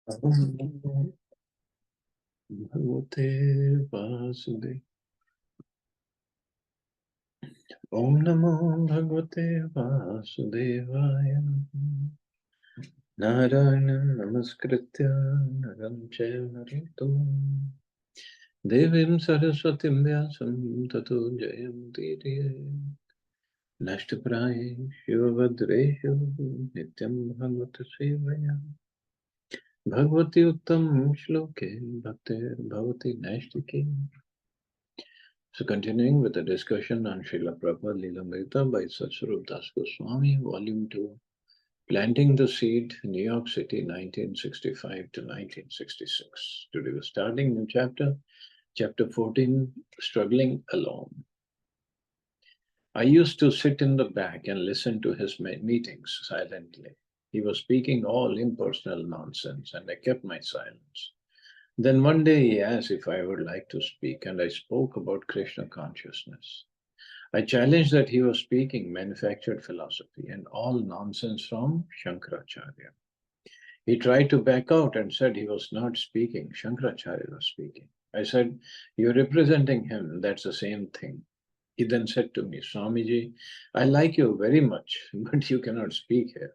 Om Bhagavate Vasudevaya. Om Namo Bhagavate Vasudevaya. Narayanam Namaskritya Naram Chaiva Narayam Devim Saraswatim Vyasam Tato Jayamti Nashtapraye Shivabhadreshu Nityam Bhagavata Sevaya Bhagavati Uttam Shloke Bhaktir Bhavati Nashtike. So continuing with the discussion on Srila Prabhupada Lilamrita by Satsvarup Das Goswami, Volume 2, Planting the Seed, New York City, 1965 to 1966. Today we're starting new chapter, chapter 14, Struggling Alone. I used to sit in the back and listen to his meetings silently. He was speaking all impersonal nonsense and I kept my silence. Then one day he asked if I would like to speak, and I spoke about Krishna consciousness. I challenged that he was speaking manufactured philosophy and all nonsense from Shankaracharya. He tried to back out and said he was not speaking, Shankaracharya was speaking. I said, "You're representing him, that's the same thing." He then said to me, "Swamiji, I like you very much, but you cannot speak here."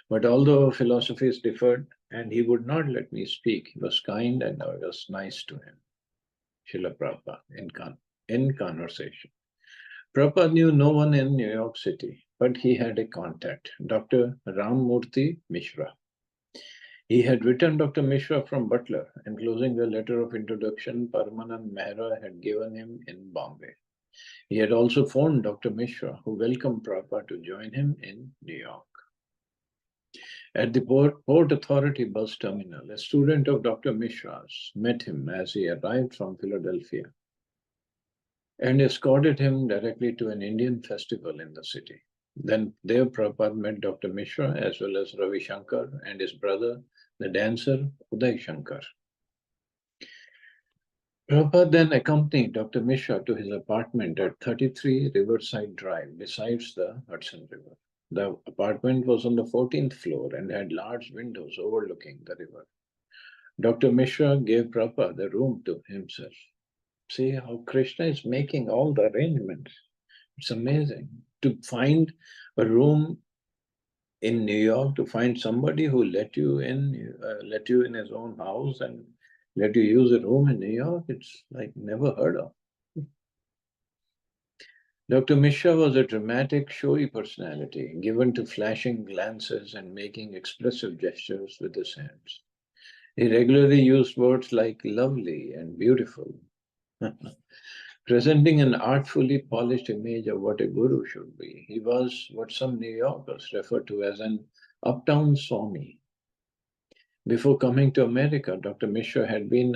But although philosophies differed, and he would not let me speak, he was kind and I was nice to him. Srila Prabhupada in conversation. Prabhupada knew no one in New York City, but he had a contact, Dr. Ramamurthy Mishra. He had written Dr. Mishra from Butler, enclosing the letter of introduction Paramanand Mehra had given him in Bombay. He had also phoned Dr. Mishra, who welcomed Prabhupada to join him in New York. At the Port Authority bus terminal, a student of Dr. Mishra's met him as he arrived from Philadelphia and escorted him directly to an Indian festival in the city. Then there Prabhupada met Dr. Mishra as well as Ravi Shankar and his brother, the dancer Uday Shankar. Prabhupada then accompanied Dr. Mishra to his apartment at 33 Riverside Drive, besides the Hudson River. The apartment was on the 14th floor and had large windows overlooking the river. Dr. Mishra gave Prabhupada the room to himself. See how Krishna is making all the arrangements. It's amazing to find a room in New York, to find somebody who let you in his own house and let you use a room in New York. It's like never heard of. Dr. Mishra was a dramatic, showy personality, given to flashing glances and making expressive gestures with his hands. He regularly used words like lovely and beautiful, presenting an artfully polished image of what a guru should be. He was what some New Yorkers refer to as an uptown Swami. Before coming to America, Dr. Mishra had been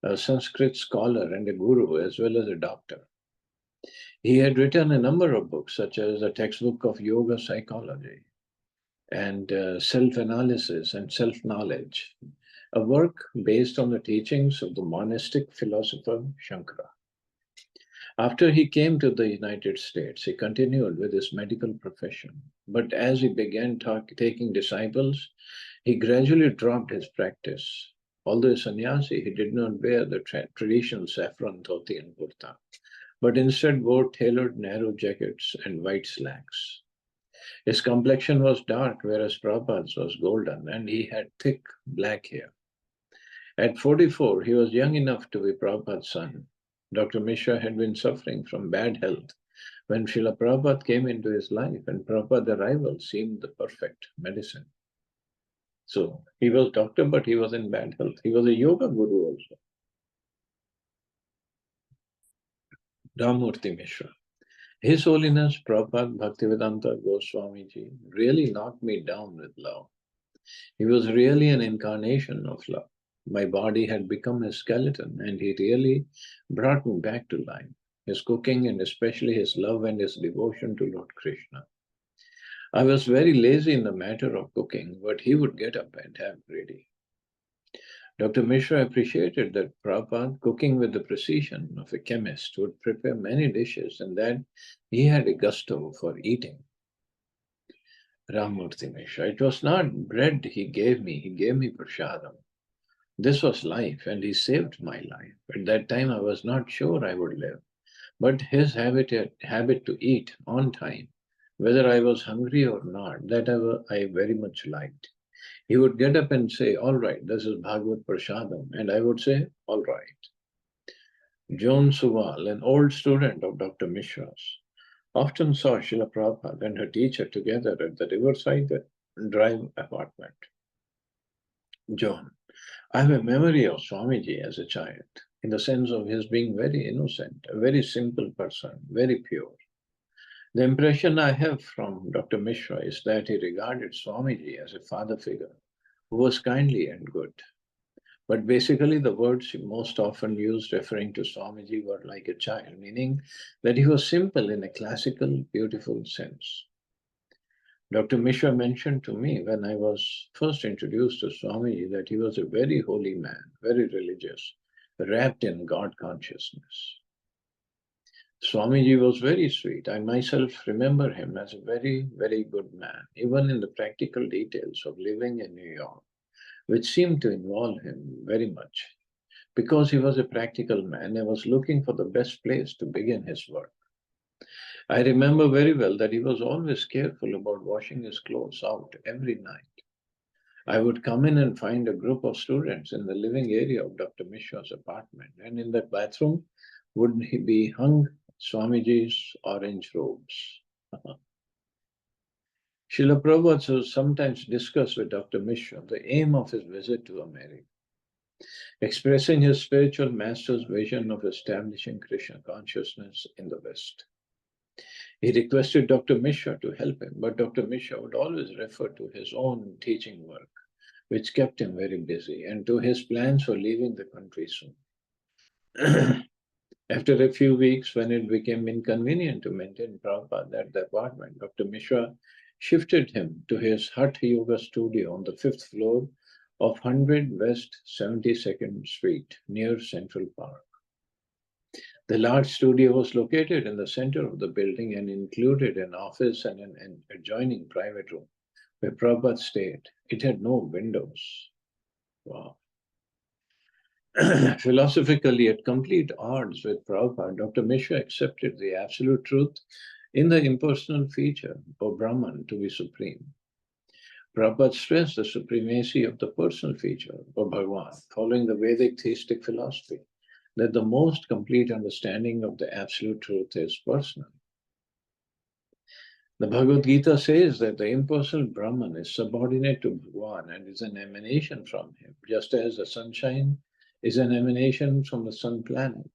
a Sanskrit scholar and a guru as well as a doctor. He had written a number of books, such as a textbook of yoga psychology and self-analysis and self-knowledge, a work based on the teachings of the monastic philosopher Shankara. After he came to the United States, he continued with his medical profession. But as he began taking disciples, he gradually dropped his practice. Although a sannyasi, he did not wear the traditional saffron dhoti and kurta, but instead wore tailored narrow jackets and white slacks. His complexion was dark, whereas Prabhupada's was golden, and he had thick black hair. At 44, he was young enough to be Prabhupada's son. Dr. Mishra had been suffering from bad health when Srila Prabhupada came into his life, and Prabhupada's arrival seemed the perfect medicine. So he was doctor, but he was in bad health. He was a yoga guru also. Ramamurthy Mishra. His Holiness Prabhupada Bhaktivedanta Goswami Ji really knocked me down with love. He was really an incarnation of love. My body had become a skeleton and he really brought me back to life. His cooking and especially his love and his devotion to Lord Krishna. I was very lazy in the matter of cooking, but he would get up and have ready. Dr. Mishra appreciated that Prabhupada, cooking with the precision of a chemist, would prepare many dishes and that he had a gusto for eating. Ramurti Mishra. It was not bread he gave me prashadam. This was life, and he saved my life. At that time, I was not sure I would live. But his habit to eat on time, whether I was hungry or not, I very much liked. He would get up and say, "All right, this is Bhagavad Prashadam." And I would say, "All right." Joan Suval, an old student of Dr. Mishra's, often saw Srila Prabhupada and her teacher together at the Riverside Drive apartment. Joan, I have a memory of Swamiji as a child, in the sense of his being very innocent, a very simple person, very pure. The impression I have from Dr. Mishra is that he regarded Swamiji as a father figure who was kindly and good. But basically, the words he most often used referring to Swamiji were like a child, meaning that he was simple in a classical, beautiful sense. Dr. Mishra mentioned to me when I was first introduced to Swamiji that he was a very holy man, very religious, wrapped in God consciousness. Swamiji was very sweet. I myself remember him as a very, very good man, even in the practical details of living in New York, which seemed to involve him very much. Because he was a practical man, he was looking for the best place to begin his work. I remember very well that he was always careful about washing his clothes out every night. I would come in and find a group of students in the living area of Dr. Mishra's apartment, and in that bathroom would be hung Swamiji's orange robes. Srila Prabhupada sometimes discussed with Dr. Mishra the aim of his visit to America, expressing his spiritual master's vision of establishing Krishna consciousness in the West. He requested Dr. Mishra to help him, but Dr. Mishra would always refer to his own teaching work, which kept him very busy, and to his plans for leaving the country soon. After a few weeks, when it became inconvenient to maintain Prabhupada at the apartment, Dr. Mishra shifted him to his Hatha Yoga studio on the fifth floor of 100 West 72nd Street near Central Park. The large studio was located in the center of the building and included an office and an adjoining private room where Prabhupada stayed. It had no windows. Wow. Philosophically, at complete odds with Prabhupada, Dr. Mishra accepted the absolute truth in the impersonal feature of Brahman to be supreme. Prabhupada stressed the supremacy of the personal feature of Bhagavan, following the Vedic theistic philosophy, that the most complete understanding of the absolute truth is personal. The Bhagavad Gita says that the impersonal Brahman is subordinate to Bhagavan and is an emanation from him, just as the sunshine is an emanation from the sun planet.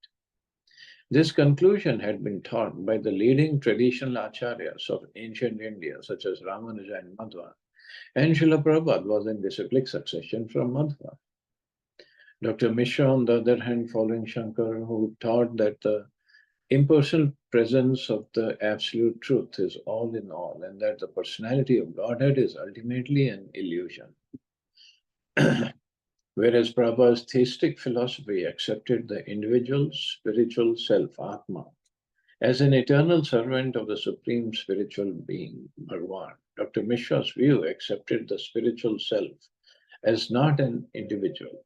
This conclusion had been taught by the leading traditional acharyas of ancient India, such as Ramanuja and Madhva, and Srila Prabhupada was in disciplic succession from Madhva. Dr. Mishra, on the other hand, following Shankar, who taught that the impersonal presence of the absolute truth is all in all, and that the personality of Godhead is ultimately an illusion. Whereas Prabhupada's theistic philosophy accepted the individual spiritual self, Atma, as an eternal servant of the supreme spiritual being, Bhagavan. Dr. Mishra's view accepted the spiritual self as not an individual.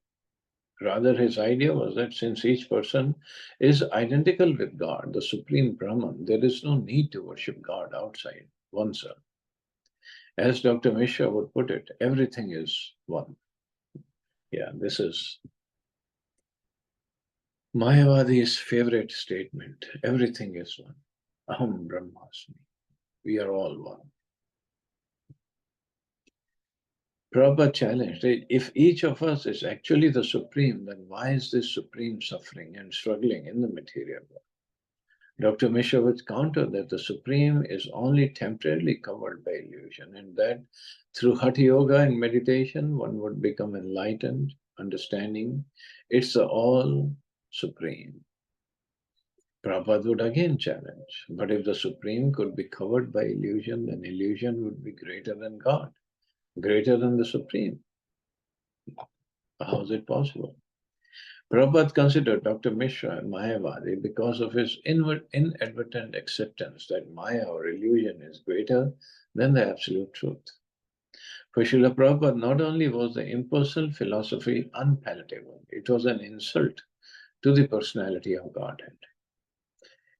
Rather, his idea was that since each person is identical with God, the supreme Brahman, there is no need to worship God outside oneself. As Dr. Mishra would put it, everything is one. Yeah, this is Mayavadi's favorite statement. Everything is one. Aham Brahmasmi. We are all one. Prabhupada challenged it. If each of us is actually the supreme, then why is this supreme suffering and struggling in the material world? Dr. Mishra would counter that the supreme is only temporarily covered by illusion, and that through Hatha Yoga and meditation, one would become enlightened, understanding it's the all supreme. Prabhupada would again challenge, but if the supreme could be covered by illusion, then illusion would be greater than God, greater than the supreme. How is it possible? Prabhupada considered Dr. Mishra a Mayavadi because of his inadvertent acceptance that Maya or illusion is greater than the absolute truth. For Srila Prabhupada, not only was the impersonal philosophy unpalatable, it was an insult to the personality of Godhead.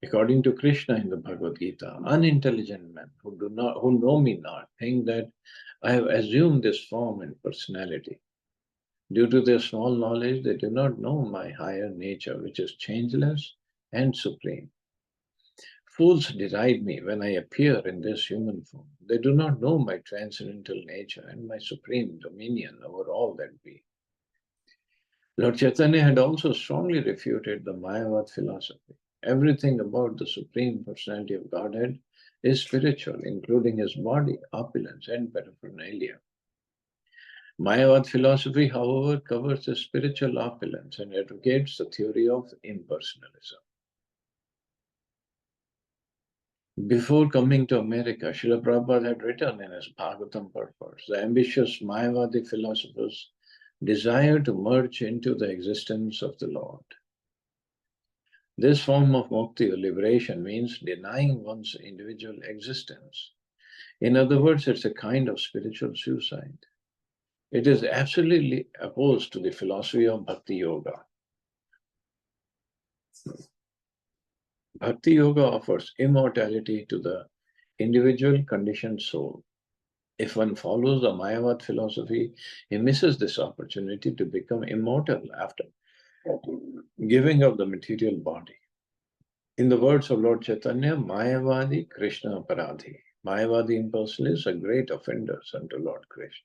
According to Krishna in the Bhagavad Gita, unintelligent men who know me not think that I have assumed this form and personality. Due to their small knowledge, they do not know my higher nature, which is changeless and supreme. Fools deride me when I appear in this human form. They do not know my transcendental nature and my supreme dominion over all that be. Lord Chaitanya had also strongly refuted the Mayavad philosophy. Everything about the Supreme Personality of Godhead is spiritual, including his body, opulence, and paraphernalia. Mayavad philosophy, however, covers the spiritual opulence and advocates the theory of impersonalism. Before coming to America, Srila Prabhupada had written in his Bhagavatam purport, the ambitious Mayavadi philosophers desire to merge into the existence of the Lord. This form of mukti or liberation means denying one's individual existence. In other words, it's a kind of spiritual suicide. It is absolutely opposed to the philosophy of Bhakti Yoga. Bhakti Yoga offers immortality to the individual conditioned soul. If one follows the Mayavad philosophy, he misses this opportunity to become immortal after giving up the material body. In the words of Lord Chaitanya, Mayavadi Krishna Paradhi. Mayavadi impersonalists are great offenders unto Lord Krishna.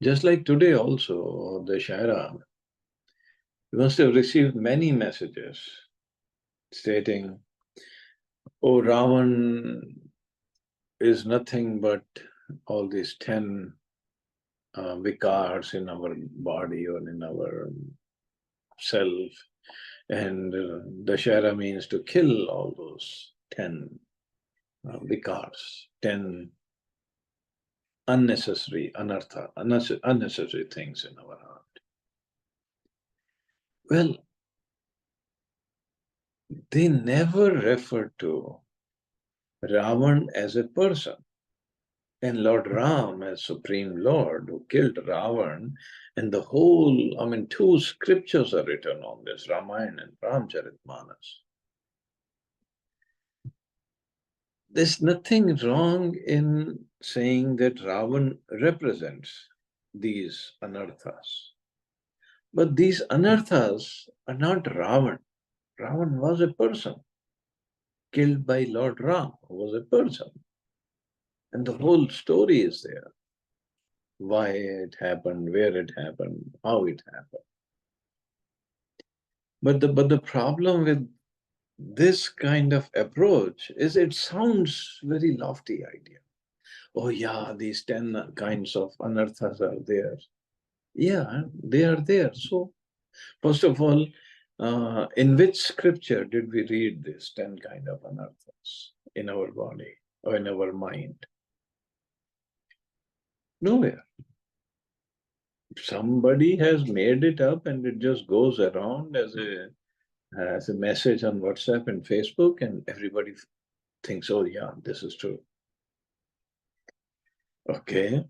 Just like today also, the Shaira, you must have received many messages stating, oh, Ravan is nothing but all these 10 vikars in our body or in our self. And Dashera means to kill all those 10 vikars, 10 unnecessary, anartha, unnecessary things in our heart. Well, they never refer to Ravan as a person. And Lord Ram as Supreme Lord who killed Ravan, and the whole, 2 scriptures are written on this, Ramayana and Ramcharitmanas. There's nothing wrong in saying that Ravan represents these anarthas. But these anarthas are not Ravan. Ravan was a person killed by Lord Ram, who was a person. And the whole story is there. Why it happened, where it happened, how it happened. But the problem with this kind of approach is it sounds very lofty idea. Oh yeah, these 10 kinds of anarthas are there. Yeah, they are there. So, first of all, in which scripture did we read this 10 kind of anarthas in our body or in our mind? Nowhere. Somebody has made it up and it just goes around as a message on WhatsApp and Facebook, and everybody thinks, oh yeah, this is true. Okay.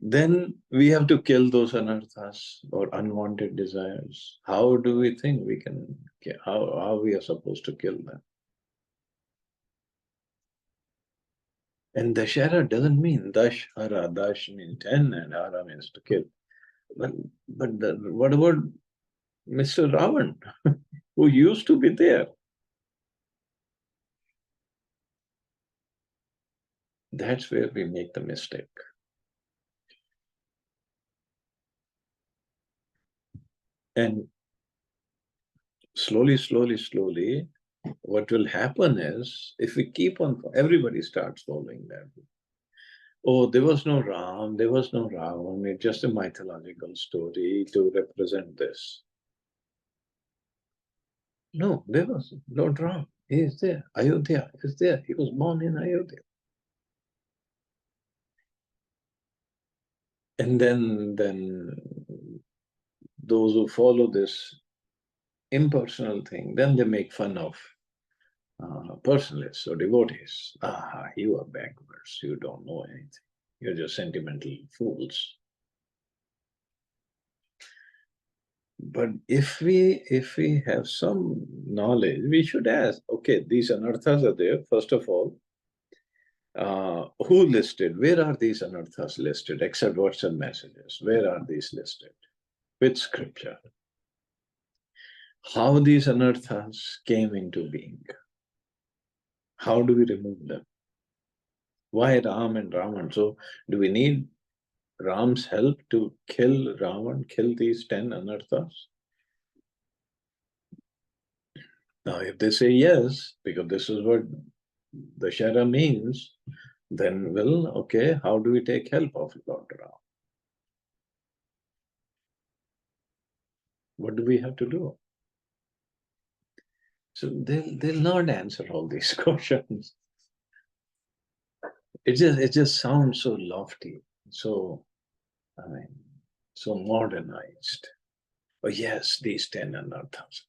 Then we have to kill those anarthas or unwanted desires. How do we think we can, how we are supposed to kill them? And Dashara doesn't mean Dashara. Dash means 10 and Hara means to kill. But what about Mr. Ravan, who used to be there? That's where we make the mistake. And slowly, what will happen is, if we keep on, everybody starts following that. Oh, there was no Ram, there was no Ravan, it's just a mythological story to represent this. No, there was Lord Ram. He is there. Ayodhya is there. He was born in Ayodhya. And then those who follow this impersonal thing, then they make fun of personalists or devotees. Ah, you are backwards. You don't know anything. You're just sentimental fools. But if we have some knowledge, we should ask, okay, these anarthas are there. First of all, who listed? Where are these anarthas listed? Except WhatsApp messages. Where are these listed? With scripture. How these anarthas came into being. How do we remove them? Why Ram and Ravan? So do we need Ram's help to kill Ravan, kill these 10 anarthas? Now, if they say yes, because this is what the Shara means, then, well, okay, how do we take help of Lord Ram? What do we have to do? So they'll not answer all these questions. It just sounds so lofty, so I mean, so modernized. Oh yes, these 10 anarthas.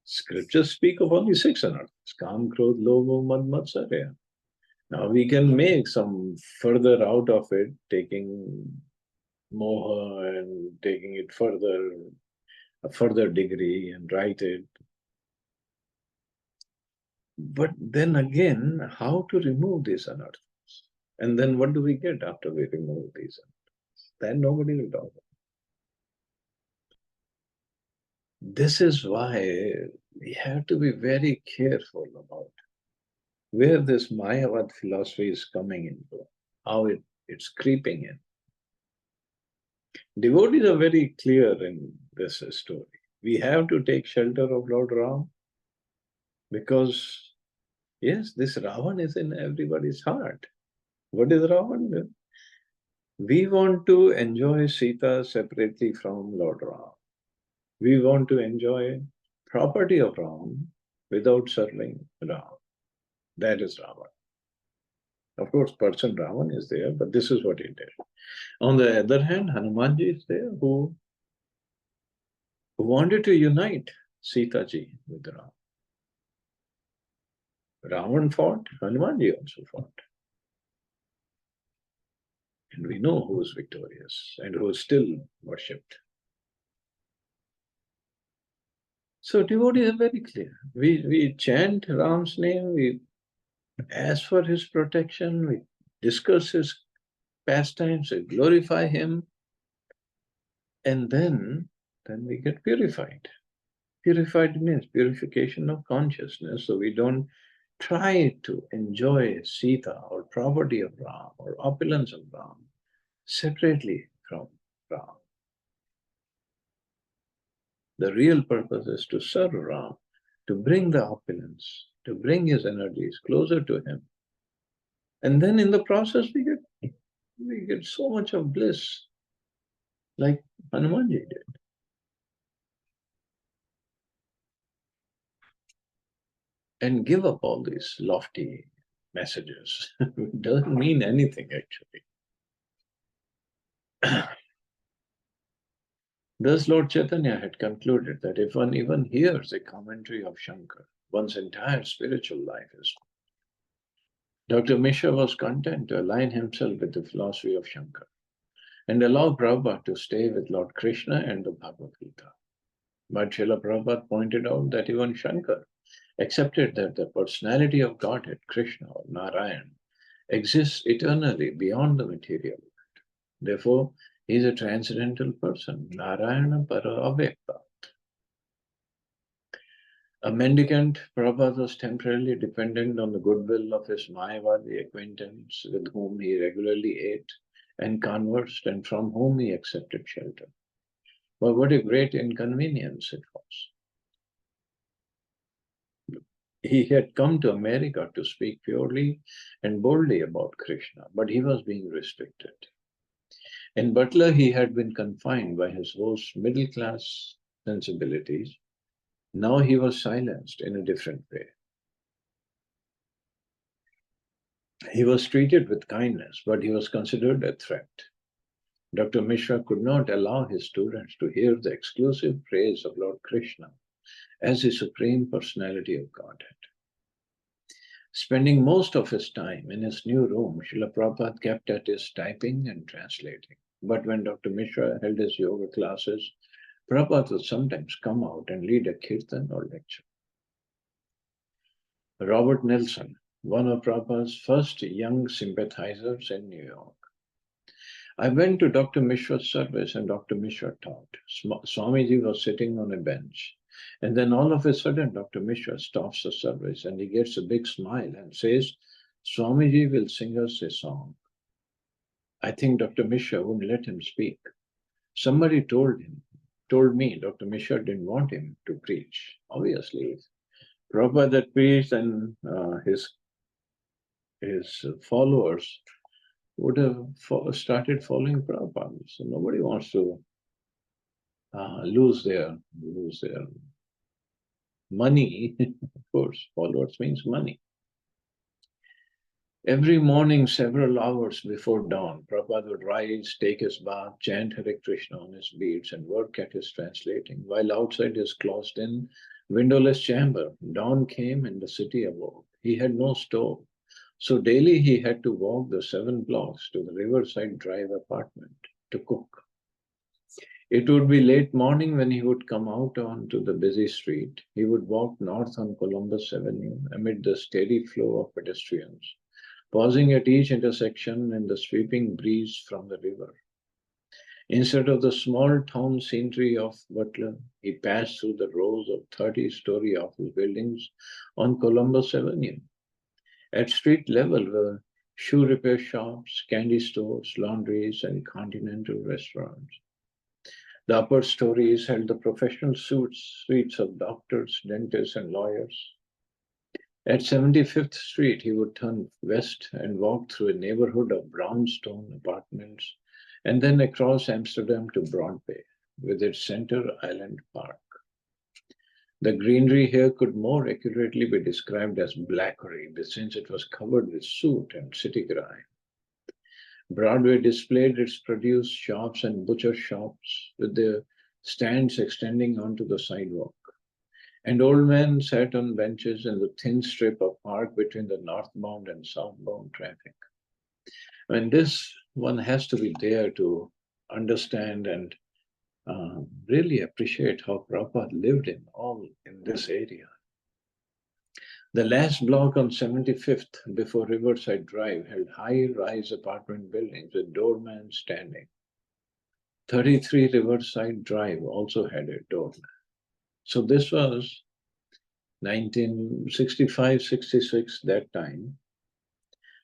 Scriptures speak of only 6 anarthas: Kam, Krodh, Lobha, Mad, Matsarya. Now we can make some further out of it, taking moha and taking it further, a further degree, and write it. But then again, how to remove these anarthas? And then what do we get after we remove these anarthas? Then nobody will talk. This is why we have to be very careful about where this Mayavad philosophy is coming into, how it's creeping in. Devotees are very clear in this story. We have to take shelter of Lord Ram because, yes, this Ravan is in everybody's heart. What is Ravan? We want to enjoy Sita separately from Lord Ram. We want to enjoy property of Ram without serving Ram. That is Ravan. Of course, person Ravan is there, but this is what he did. On the other hand, Hanumanji is there who wanted to unite Sita ji with Ram. Ravan fought, Hanumanji also fought. And we know who is victorious and who is still worshipped. So devotees are very clear. We chant Ram's name, we ask for his protection, we discuss his pastimes, we glorify him, and then we get purified. Purified means purification of consciousness, so we don't try to enjoy Sita or property of Ram or opulence of Ram separately from Ram. The real purpose is to serve Ram, to bring the opulence, to bring his energies closer to him. And then in the process, we get so much of bliss, like Hanumanji did. And give up all these lofty messages. It doesn't mean anything, actually. Thus, Lord Chaitanya had concluded that if one even hears a commentary of Shankar, one's entire spiritual life is. Dr. Mishra was content to align himself with the philosophy of Shankar and allow Prabhupada to stay with Lord Krishna and the Bhagavad Gita. But Srila Prabhupada pointed out that even Shankar accepted that the personality of Godhead, Krishna or Narayan, exists eternally beyond the material world. Therefore, he is a transcendental person, Narayana Para Avyakta. A mendicant, Prabhupada was temporarily dependent on the goodwill of his Mayavadi acquaintance with whom he regularly ate and conversed and from whom he accepted shelter. But what a great inconvenience it was. He had come to America to speak purely and boldly about Krishna, but he was being restricted. In Butler, he had been confined by his host's middle-class sensibilities. Now he was silenced in a different way. He was treated with kindness, but he was considered a threat. Dr. Mishra could not allow his students to hear the exclusive praise of Lord Krishna as the Supreme Personality of Godhead. Spending most of his time in his new room, Srila Prabhupada kept at his typing and translating. But when Dr. Mishra held his yoga classes, Prabhupada would sometimes come out and lead a kirtan or lecture. Robert Nelson, one of Prabhupada's first young sympathizers in New York. I went to Dr. Mishra's service and Dr. Mishra taught. Swamiji was sitting on a bench. And then all of a sudden, Dr. Mishra stops the service and he gets a big smile and says, Swamiji will sing us a song. I think Dr. Mishra wouldn't let him speak. Somebody told me Dr. Mishra didn't want him to preach. Obviously, Prabhupada had preached and his followers would have started following Prabhupada. So nobody wants to lose their money. Of course, followers means money. Every morning, several hours before dawn, Prabhupada would rise, take his bath, chant Hare Krishna on his beads, and work at his translating, while outside his closed-in, windowless chamber, dawn came and the city awoke. He had no stove, so daily he had to walk the 7 blocks to the Riverside Drive apartment to cook. It would be late morning when he would come out onto the busy street. He would walk north on Columbus Avenue amid the steady flow of pedestrians, pausing at each intersection in the sweeping breeze from the river. Instead of the small town scenery of Butler, he passed through the rows of 30-story office buildings on Columbus Avenue. At street level were shoe repair shops, candy stores, laundries, and continental restaurants. The upper stories held the professional suites of doctors, dentists, and lawyers. At 75th Street, he would turn west and walk through a neighborhood of brownstone apartments, and then across Amsterdam to Broadway, with its Center Island Park. The greenery here could more accurately be described as blackery, since it was covered with soot and city grime. Broadway displayed its produce shops and butcher shops, with their stands extending onto the sidewalk. And old men sat on benches in the thin strip of park between the northbound and southbound traffic. And this one has to be there to understand and really appreciate how Prabhupada lived in this area. The last block on 75th before Riverside Drive held high-rise apartment buildings with doormen standing. 33 Riverside Drive also had a doorman. So this was 1965-66, that time.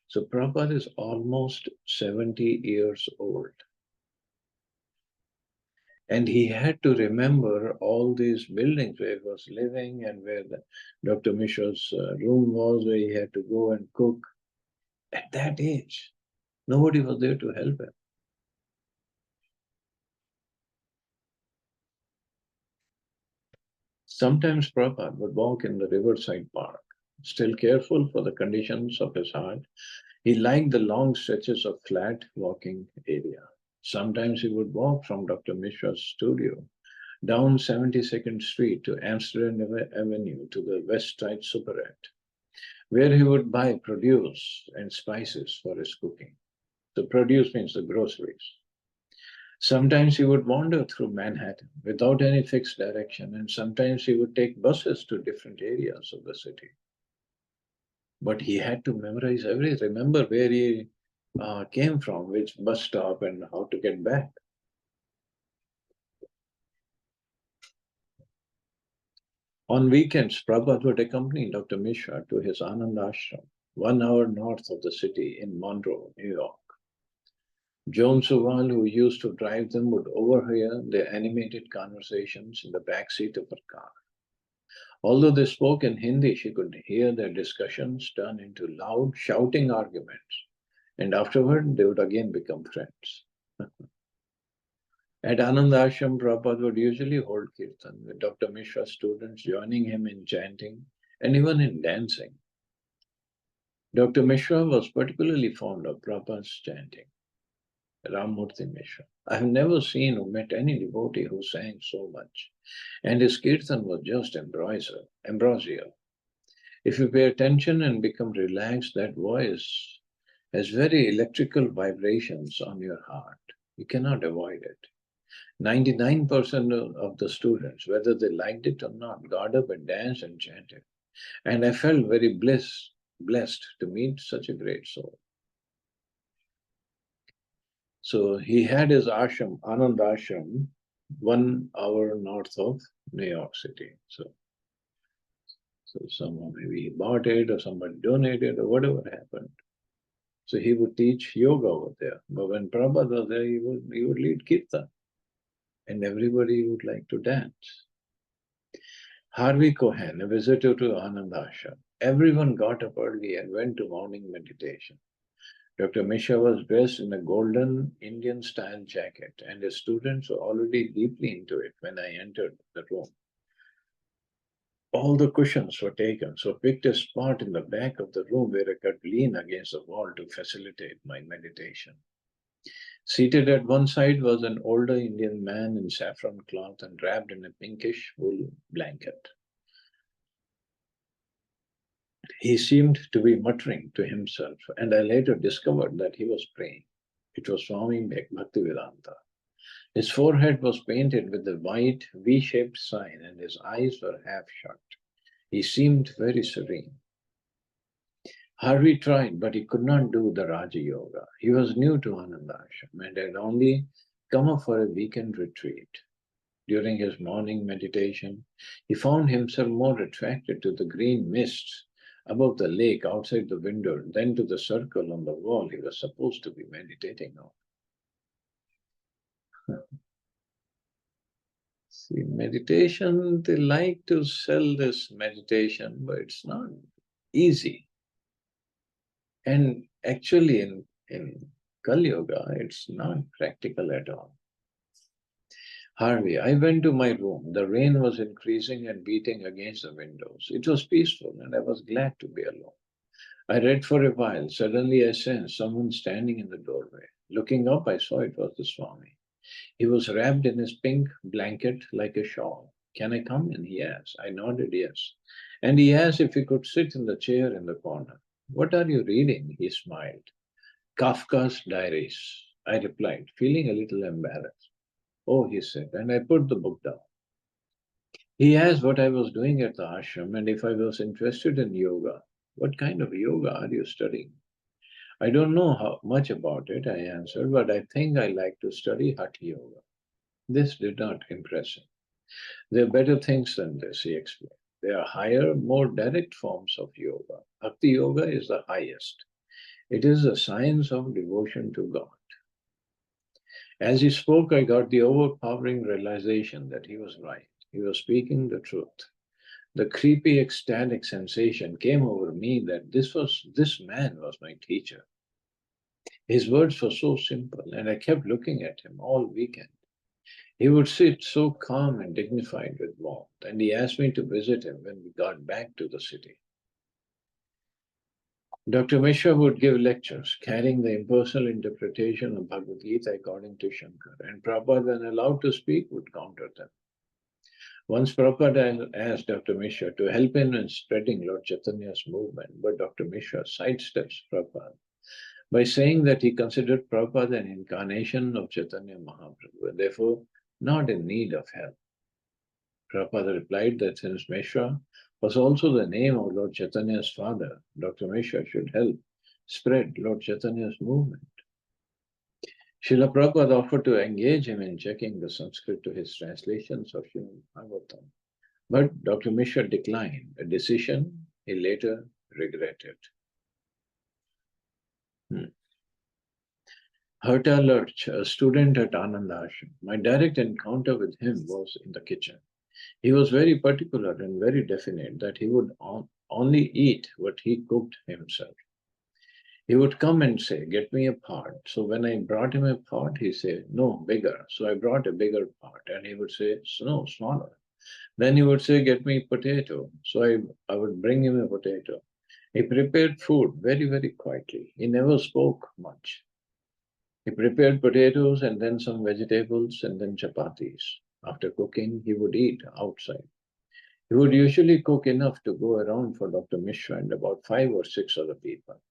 So Prabhupada is almost 70 years old. And he had to remember all these buildings where he was living and where Dr. Mishra's room was, where he had to go and cook. At that age, nobody was there to help him. Sometimes Prabhupada would walk in the Riverside Park, still careful for the conditions of his heart. He liked the long stretches of flat walking area. Sometimes he would walk from Dr. Mishra's studio down 72nd Street to Amsterdam Avenue to the West Side Superette, where he would buy produce and spices for his cooking. The produce means the groceries. Sometimes he would wander through Manhattan without any fixed direction, and sometimes he would take buses to different areas of the city. But he had to memorize remember where he came from, which bus stop, and how to get back. On weekends, Prabhupada would accompany Dr. Mishra to his Anand Ashram, 1 hour north of the city in Monroe, New York. Joan Suval, who used to drive them, would overhear their animated conversations in the back seat of her car. Although they spoke in Hindi, she could hear their discussions turn into loud, shouting arguments, and afterward they would again become friends. At Anand Ashram, Prabhupada would usually hold kirtan, with Dr. Mishra's students joining him in chanting and even in dancing. Dr. Mishra was particularly fond of Prabhupada's chanting, Ramurthy Mishra. I have never seen or met any devotee who sang so much, and his kirtan was just ambrosial. If you pay attention and become relaxed, that voice has very electrical vibrations on your heart. You cannot avoid it. 99% of the students, whether they liked it or not, got up and danced and chanted. And I felt very blessed to meet such a great soul. So he had his ashram, Anand Ashram, 1 hour north of New York City. So someone maybe he bought it or somebody donated or whatever happened. So he would teach yoga over there. But when Prabhupada was there, he would lead kirtan. And everybody would like to dance. Harvey Cohen, a visitor to Anand Ashram. Everyone got up early and went to morning meditation. Dr. Mishra was dressed in a golden Indian-style jacket, and his students were already deeply into it when I entered the room. All the cushions were taken, so I picked a spot in the back of the room where I could lean against the wall to facilitate my meditation. Seated at one side was an older Indian man in saffron cloth and wrapped in a pinkish wool blanket. He seemed to be muttering to himself, and I later discovered that he was praying. It was Swami Bhaktivedanta. His forehead was painted with a white V-shaped sign, and his eyes were half shut. He seemed very serene. Harvey tried, but he could not do the Raja Yoga. He was new to Ananda Ashram and had only come up for a weekend retreat. During his morning meditation, he found himself more attracted to the green mists above the lake outside the window than to the circle on the wall he was supposed to be meditating on. See, meditation, they like to sell this meditation, but it's not easy. And actually, in Kali Yuga, it's not practical at all. Harvey, I went to my room. The rain was increasing and beating against the windows. It was peaceful, and I was glad to be alone. I read for a while. Suddenly, I sensed someone standing in the doorway. Looking up, I saw it was the Swami. He was wrapped in his pink blanket like a shawl. Can I come in? He asked. I nodded yes. And he asked if he could sit in the chair in the corner. What are you reading? He smiled. Kafka's Diaries. I replied, feeling a little embarrassed. Oh, he said, and I put the book down. He asked what I was doing at the ashram and if I was interested in yoga. What kind of yoga are you studying? I don't know how much about it, I answered, but I think I like to study Hatha Yoga. This did not impress him. There are better things than this, he explained. There are higher, more direct forms of yoga. Bhakti Yoga is the highest. It is the science of devotion to God. As he spoke, I got the overpowering realization that he was right. He was speaking the truth. The creepy, ecstatic sensation came over me that this man was my teacher. His words were so simple, and I kept looking at him all weekend. He would sit so calm and dignified with warmth, and he asked me to visit him when we got back to the city. Dr. Mishra would give lectures carrying the impersonal interpretation of Bhagavad Gita according to Shankar, and Prabhupada, when allowed to speak, would counter them. Once Prabhupada asked Dr. Mishra to help him in spreading Lord Chaitanya's movement, but Dr. Mishra sidesteps Prabhupada by saying that he considered Prabhupada an incarnation of Chaitanya Mahaprabhu and therefore not in need of help. Prabhupada replied that since Mishra was also the name of Lord Chaitanya's father, Dr. Mishra should help spread Lord Chaitanya's movement. Srila Prabhupada offered to engage him in checking the Sanskrit to his translations of Srimad Bhagavatam, but Dr. Mishra declined, a decision he later regretted. Harta Lurch, a student at Anand Ashram. My direct encounter with him was in the kitchen. He was very particular and very definite that he would only eat what he cooked himself. He would come and say, get me a pot. So when I brought him a pot, he said, no, bigger. So I brought a bigger pot. And he would say, no, smaller. Then he would say, get me potato. So I would bring him a potato. He prepared food very, very quietly. He never spoke much. He prepared potatoes and then some vegetables and then chapatis. After cooking, he would eat outside. He would usually cook enough to go around for Dr. Mishra and about 5 or 6 other people.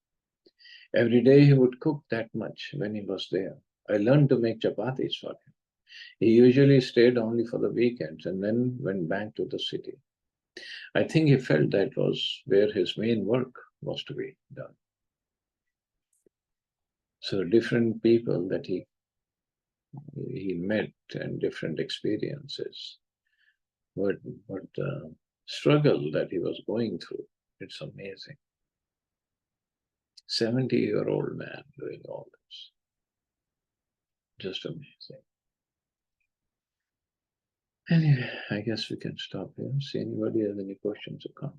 Every day he would cook that much when he was there. I learned to make chapatis for him. He usually stayed only for the weekends and then went back to the city. I think he felt that was where his main work was to be done. So different people that he met and different experiences. What the struggle that he was going through, it's amazing. 70-year-old man doing all this. Just amazing. Anyway, I guess we can stop here. See anybody has any questions or comments.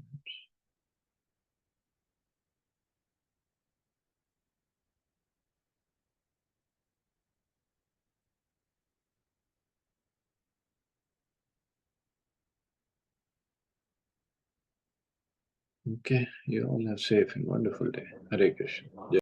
Okay, you all have a safe and wonderful day. Hare Krishna.